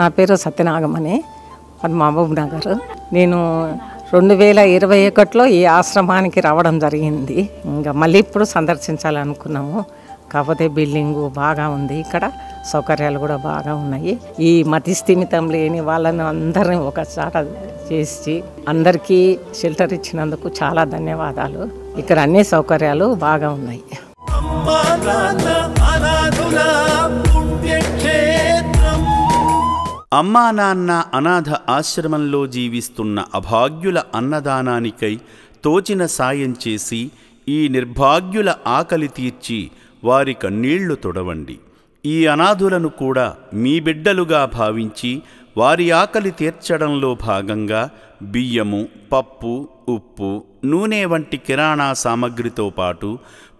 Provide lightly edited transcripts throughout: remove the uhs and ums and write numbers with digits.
నా పేరు సత్యనాగమణి, అది మహబూబ్ నగర్. నేను 2021లో ఈ ఆశ్రమానికి రావడం జరిగింది. ఇంకా మళ్ళీ ఇప్పుడు సందర్శించాలనుకున్నాము. కాకపోతే బిల్డింగు బాగా ఉంది, ఇక్కడ సౌకర్యాలు కూడా బాగా ఉన్నాయి. ఈ మతి స్థిమితం లేని వాళ్ళని అందరినీ ఒకసాట చేసి అందరికీ షెల్టర్ ఇచ్చినందుకు చాలా ధన్యవాదాలు. ఇక్కడ అన్ని సౌకర్యాలు బాగా ఉన్నాయి. అమ్మా నాన్న అనాథ ఆశ్రమంలో జీవిస్తున్న అభాగ్యుల అన్నదానానికై తోచిన సాయం చేసి ఈ నిర్భాగ్యుల ఆకలి తీర్చి వారి కన్నీళ్లు తొడవండి. ఈ అనాథులను కూడా మీ బిడ్డలుగా భావించి వారి ఆకలి తీర్చడంలో భాగంగా బియ్యము, పప్పు, ఉప్పు, నూనె వంటి కిరాణా సామగ్రితో పాటు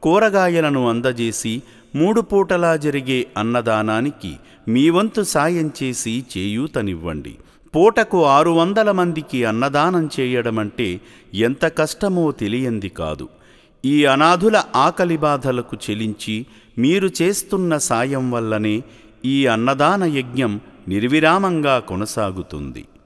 కూరగాయలను అందజేసి 3 పూటలా జరిగే అన్నదానానికి మీ వంతు సాయం చేసి చేయూతనివ్వండి. పూటకు 600 మందికి అన్నదానం చేయడమంటే ఎంత కష్టమో తెలియంది కాదు. ఈ అనాథుల ఆకలి బాధలకు చెలించి మీరు చేస్తున్న సాయం వల్లనే ఈ అన్నదాన యజ్ఞం నిర్విరామంగా కొనసాగుతుంది.